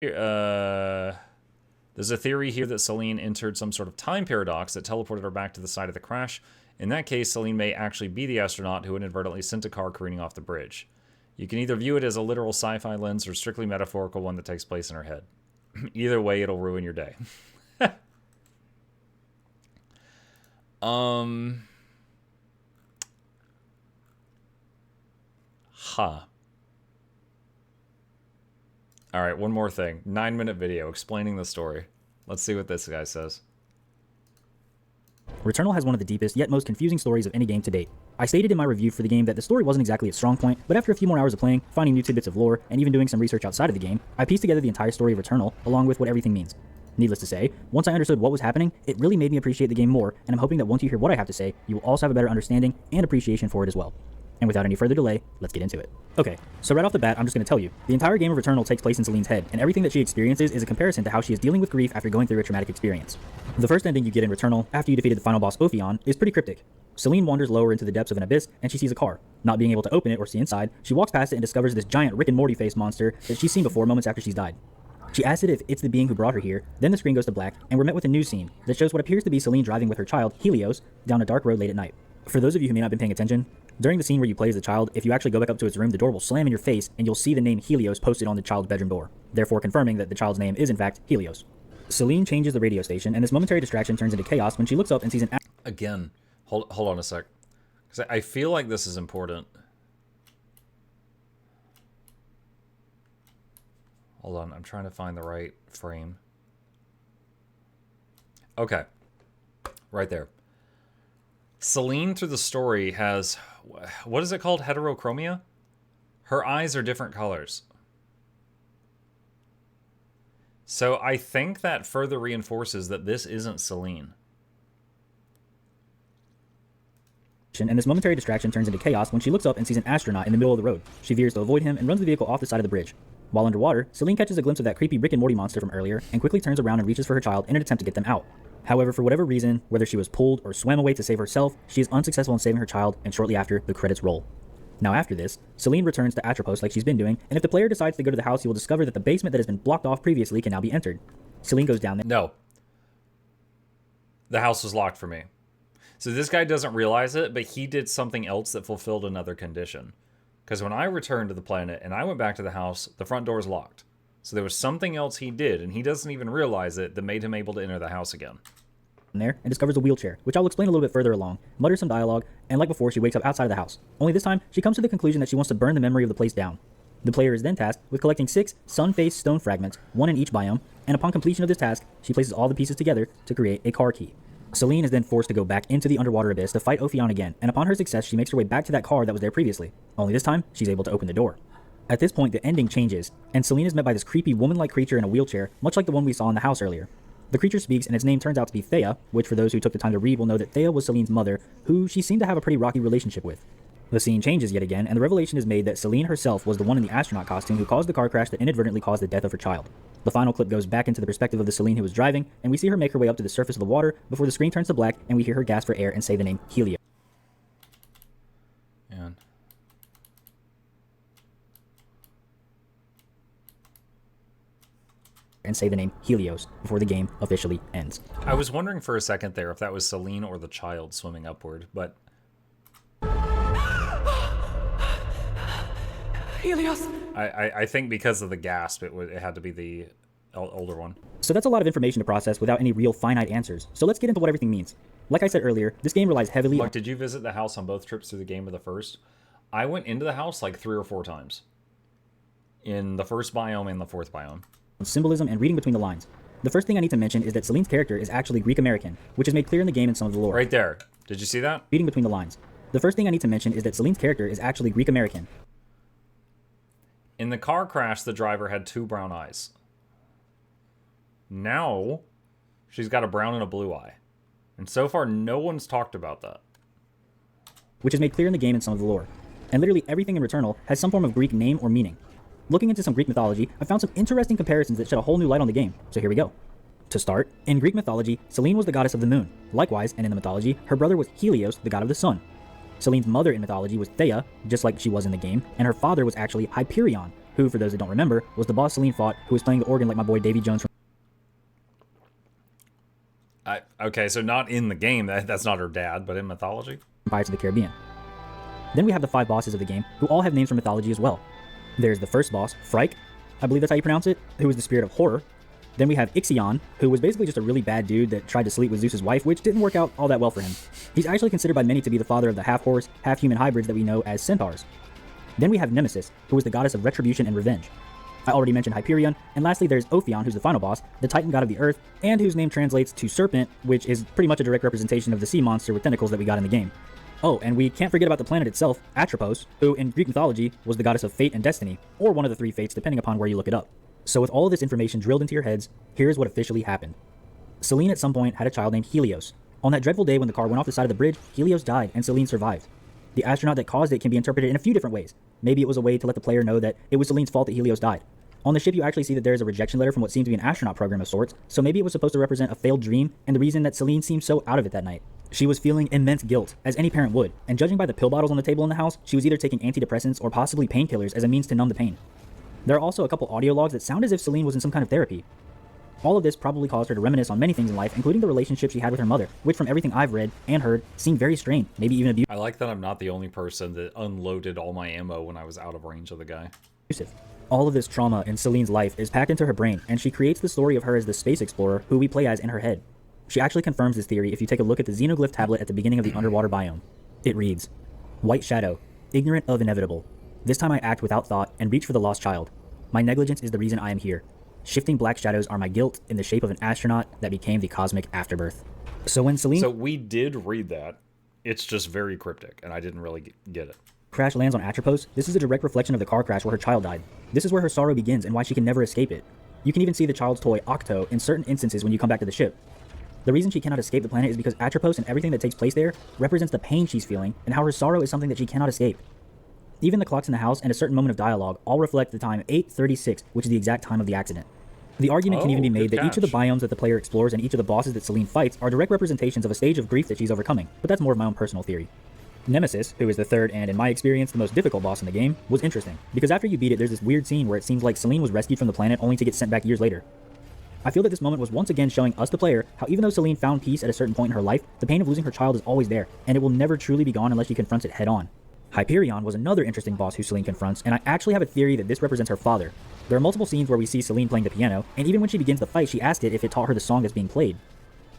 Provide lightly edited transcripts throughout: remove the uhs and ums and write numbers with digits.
There's a theory here that Celine entered some sort of time paradox that teleported her back to the site of the crash. In that case, Celine may actually be the astronaut who inadvertently sent a car careening off the bridge. You can either view it as a literal sci-fi lens or strictly metaphorical one that takes place in her head. Either way, it'll ruin your day. Huh. Alright, one more thing. 9-minute video explaining the story. Let's see what this guy says. Returnal has one of the deepest, yet most confusing stories of any game to date. I stated in my review for the game that the story wasn't exactly its strong point, but after a few more hours of playing, finding new tidbits of lore, and even doing some research outside of the game, I pieced together the entire story of Returnal, along with what everything means. Needless to say, once I understood what was happening, it really made me appreciate the game more, and I'm hoping that once you hear what I have to say, you will also have a better understanding and appreciation for it as well. And without any further delay, let's get into it. Okay, so right off the bat, I'm just going to tell you, the entire game of Returnal takes place in Celine's head, and everything that she experiences is a comparison to how she is dealing with grief after going through a traumatic experience. The first ending you get in Returnal, after you defeated the final boss Ophion, is pretty cryptic. Celine wanders lower into the depths of an abyss, and she sees a car. Not being able to open it or see inside, she walks past it and discovers this giant Rick and Morty face monster that she's seen before moments after she's died. She asks it if it's the being who brought her here, then the screen goes to black, and we're met with a new scene that shows what appears to be Celine driving with her child, Helios, down a dark road late at night. For those of you who may not have been paying attention, during the scene where you play as the child, if you actually go back up to its room, the door will slam in your face and you'll see the name Helios posted on the child's bedroom door, therefore confirming that the child's name is in fact Helios. Celine changes the radio station, and this momentary distraction turns into chaos when she looks up and sees an Again, hold on a sec. Because I feel like this is important. Hold on, I'm trying to find the right frame. Okay. Right there. Celine, through the story, has... What is it called? Heterochromia? Her eyes are different colors. So I think that further reinforces that this isn't Celine. and this momentary distraction turns into chaos when she looks up and sees an astronaut in the middle of the road. She veers to avoid him and runs the vehicle off the side of the bridge. While underwater, Celine catches a glimpse of that creepy Rick and Morty monster from earlier and quickly turns around and reaches for her child in an attempt to get them out. However, for whatever reason, whether she was pulled or swam away to save herself, she is unsuccessful in saving her child, and shortly after, the credits roll. Now after this, Celine returns to Atropos like she's been doing, and if the player decides to go to the house, he will discover that the basement that has been blocked off previously can now be entered. Celine goes down there. No. The house was locked for me. So this guy doesn't realize it, but he did something else that fulfilled another condition. Because when I returned to the planet and I went back to the house, the front door is locked. So there was something else he did, and he doesn't even realize it, that made him able to enter the house again. There and discovers a wheelchair, which I'll explain a little bit further along, mutters some dialogue, and like before, she wakes up outside of the house. Only this time, she comes to the conclusion that she wants to burn the memory of the place down. The player is then tasked with collecting 6 sun-faced stone fragments, 1 in each biome, and upon completion of this task, she places all the pieces together to create a car key. Celine is then forced to go back into the underwater abyss to fight Ophion again, and upon her success, she makes her way back to that car that was there previously. Only this time, she's able to open the door. At this point, the ending changes, and Celine is met by this creepy woman-like creature in a wheelchair, much like the one we saw in the house earlier. The creature speaks, and its name turns out to be Thea, which for those who took the time to read will know that Thea was Celine's mother, who she seemed to have a pretty rocky relationship with. The scene changes yet again, and the revelation is made that Celine herself was the one in the astronaut costume who caused the car crash that inadvertently caused the death of her child. The final clip goes back into the perspective of the Celine who was driving, and we see her make her way up to the surface of the water before the screen turns to black and we hear her gasp for air and say the name Helios. Man. And say the name Helios before the game officially ends. I was wondering for a second there if that was Celine or the child swimming upward, but... Helios! I think because of the gasp, it had to be the older one. So that's a lot of information to process without any real finite answers. So let's get into what everything means. Like I said earlier, this game relies heavily Look, did you visit the house on both trips through the game or the first? I went into the house like 3 or 4 times. In the first biome and the fourth biome. on symbolism and reading between the lines. The first thing I need to mention is that Celine's character is actually Greek American, which is made clear in the game and some of the lore. Right there. Did you see that? Reading between the lines. The first thing I need to mention is that Celine's character is actually Greek American. In the car crash, the driver had 2 brown eyes. Now, she's got a brown and a blue eye. And so far, no one's talked about that. Which is made clear in the game and some of the lore. And literally everything in Returnal has some form of Greek name or meaning. Looking into some Greek mythology, I found some interesting comparisons that shed a whole new light on the game, so here we go. To start, in Greek mythology, Celine was the goddess of the moon. Likewise, and in the mythology, her brother was Helios, the god of the sun. Celine's mother in mythology was Thea, just like she was in the game, and her father was actually Hyperion, who, for those that don't remember, was the boss Celine fought, who was playing the organ like my boy Davy Jones from Okay, so not in the game. That's not her dad, but in mythology. Pirates of the Caribbean. Then we have the 5 bosses of the game, who all have names from mythology as well. There's the first boss, Frike, I believe that's how you pronounce it, who is the spirit of horror. Then we have Ixion, who was basically just a really bad dude that tried to sleep with Zeus's wife, which didn't work out all that well for him. He's actually considered by many to be the father of the half-horse, half-human hybrids that we know as centaurs. Then we have Nemesis, who is the goddess of retribution and revenge. I already mentioned Hyperion, and lastly there's Ophion, who's the final boss, the titan god of the earth, and whose name translates to serpent, which is pretty much a direct representation of the sea monster with tentacles that we got in the game. Oh, and we can't forget about the planet itself, Atropos, who in Greek mythology was the goddess of fate and destiny, or one of the 3 fates depending upon where you look it up. So with all of this information drilled into your heads, here's what officially happened. Celine at some point had a child named Helios. On that dreadful day when the car went off the side of the bridge, Helios died and Celine survived. The astronaut that caused it can be interpreted in a few different ways. Maybe it was a way to let the player know that it was Celine's fault that Helios died. On the ship you actually see that there is a rejection letter from what seemed to be an astronaut program of sorts, so maybe it was supposed to represent a failed dream and the reason that Celine seemed so out of it that night. She was feeling immense guilt, as any parent would, and judging by the pill bottles on the table in the house, she was either taking antidepressants or possibly painkillers as a means to numb the pain. There are also a couple audio logs that sound as if Celine was in some kind of therapy. All of this probably caused her to reminisce on many things in life, including the relationship she had with her mother, which from everything I've read and heard, seemed very strained, maybe even abusive. I like that I'm not the only person that unloaded all my ammo when I was out of range of the guy. All of this trauma in Celine's life is packed into her brain, and she creates the story of her as the space explorer who we play as in her head. She actually confirms this theory if you take a look at the xenoglyph tablet at the beginning of the underwater biome. It reads, "White shadow, ignorant of inevitable. This time I act without thought and reach for the lost child. My negligence is the reason I am here. Shifting black shadows are my guilt in the shape of an astronaut that became the cosmic afterbirth." So when Celine... So we did read that. It's just very cryptic, and I didn't really get it. Crash lands on Atropos, this is a direct reflection of the car crash where her child died. This is where her sorrow begins and why she can never escape it. You can even see the child's toy, Octo, in certain instances when you come back to the ship. The reason she cannot escape the planet is because Atropos and everything that takes place there represents the pain she's feeling and how her sorrow is something that she cannot escape. Even the clocks in the house and a certain moment of dialogue all reflect the time 8:36, which is the exact time of the accident. The argument can even be made that each of the biomes that the player explores and each of the bosses that Celine fights are direct representations of a stage of grief that she's overcoming, but that's more of my own personal theory. Nemesis, who is the third and, in my experience, the most difficult boss in the game, was interesting, because after you beat it there's this weird scene where it seems like Celine was rescued from the planet only to get sent back years later. I feel that this moment was once again showing us the player how even though Celine found peace at a certain point in her life, the pain of losing her child is always there, and it will never truly be gone unless she confronts it head on. Hyperion was another interesting boss who Celine confronts, and I actually have a theory that this represents her father. There are multiple scenes where we see Celine playing the piano, and even when she begins the fight she asked it if it taught her the song that's being played.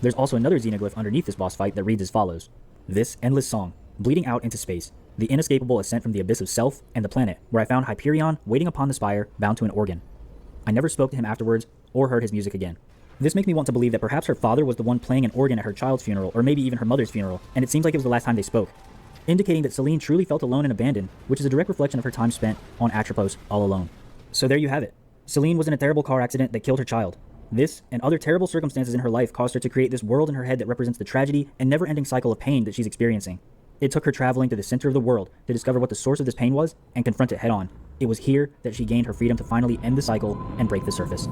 There's also another xenoglyph underneath this boss fight that reads as follows: "This endless song, bleeding out into space, the inescapable ascent from the abyss of self and the planet, where I found Hyperion waiting upon the spire, bound to an organ. I never spoke to him afterwards, or heard his music again." This makes me want to believe that perhaps her father was the one playing an organ at her child's funeral, or maybe even her mother's funeral, and it seems like it was the last time they spoke, indicating that Celine truly felt alone and abandoned, which is a direct reflection of her time spent on Atropos all alone. So there you have it. Celine was in a terrible car accident that killed her child. This, and other terrible circumstances in her life, caused her to create this world in her head that represents the tragedy and never-ending cycle of pain that she's experiencing. It took her traveling to the center of the world to discover what the source of this pain was and confront it head-on. It was here that she gained her freedom to finally end the cycle and break the surface.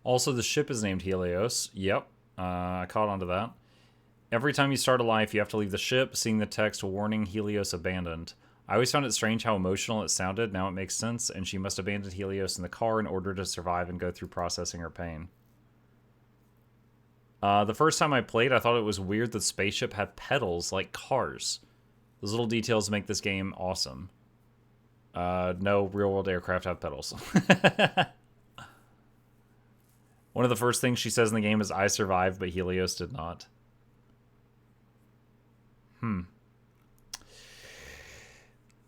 Also, the ship is named Helios. Yep, I caught on to that. Every time you start a life, you have to leave the ship, seeing the text, "Warning, Helios abandoned." I always found it strange how emotional it sounded. Now it makes sense, and she must abandon Helios in the car in order to survive and go through processing her pain. The first time I played, I thought it was weird that the spaceship had pedals like cars. Those little details make this game awesome. No real-world aircraft have pedals. One of the first things she says in the game is, "I survived, but Helios did not."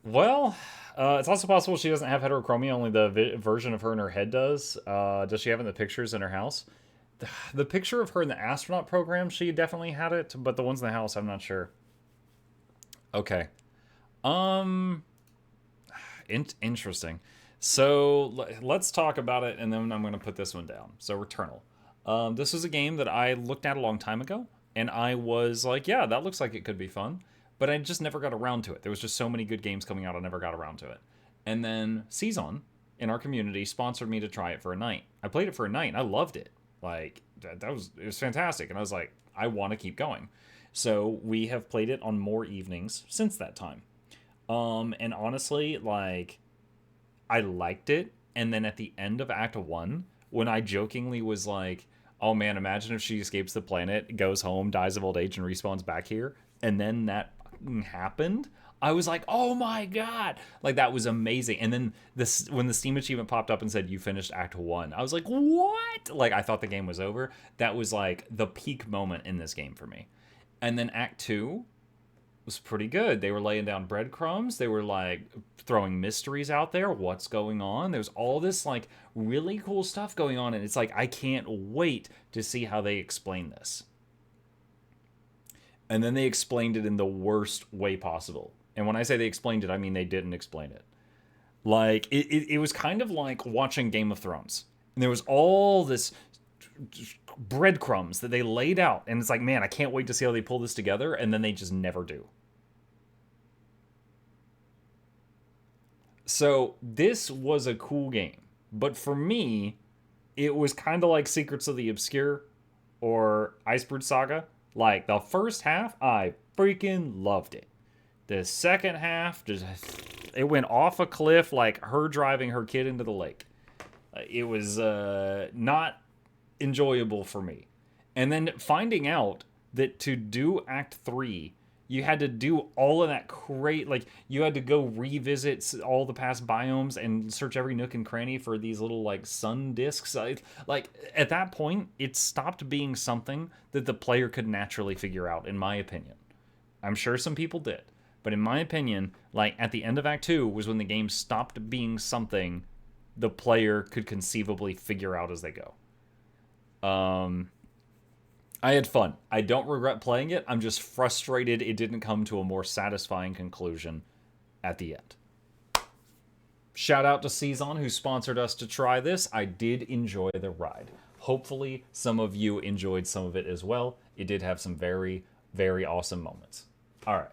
Well, it's also possible she doesn't have heterochromia, only the version of her in her head does. Does she have it in the pictures in her house? The picture of her in the astronaut program, she definitely had it, but the ones in the house, I'm not sure. Okay. Interesting. So let's talk about it, and then I'm going to put this one down. So Returnal. This was a game that I looked at a long time ago, and I was like, yeah, that looks like it could be fun. But I just never got around to it. There was just so many good games coming out, I never got around to it. And then Season in our community sponsored me to try it for a night. I played it for a night and I loved it. Like it was fantastic, and I was like, I want to keep going. So we have played it on more evenings since that time. And honestly, like, I liked it. And then at the end of Act 1, when I jokingly was like, oh man, imagine if she escapes the planet, goes home, dies of old age, and respawns back here, and then that happened, I was like, oh my god, like that was amazing. And then this, when the Steam achievement popped up and said you finished Act 1, I was like, what? Like, I thought the game was over. That was like the peak moment in this game for me. And then Act 2 was pretty good. They were laying down breadcrumbs. They were like throwing mysteries out there. What's going on? There's all this like really cool stuff going on, and it's like I can't wait to see how they explain this. And then they explained it in the worst way possible. And when I say they explained it, I mean they didn't explain it. Like it was kind of like watching Game of Thrones. And there was all this breadcrumbs that they laid out, and it's like, man, I can't wait to see how they pull this together, and then they just never do. So this was a cool game, but for me, it was kind of like Secrets of the Obscure or Iceberg Saga. Like, the first half, I freaking loved it. The second half, just it went off a cliff, like her driving her kid into the lake. It was not enjoyable for me. And then finding out that to do Act 3, you had to do all of that like, you had to go revisit all the past biomes and search every nook and cranny for these little, like, sun discs. Like, at that point, it stopped being something that the player could naturally figure out, in my opinion. I'm sure some people did. But in my opinion, like, at the end of Act 2 was when the game stopped being something the player could conceivably figure out as they go. I had fun. I don't regret playing it. I'm just frustrated it didn't come to a more satisfying conclusion at the end. Shout out to Season, who sponsored us to try this. I did enjoy the ride. Hopefully some of you enjoyed some of it as well. It did have some very, very awesome moments. All right.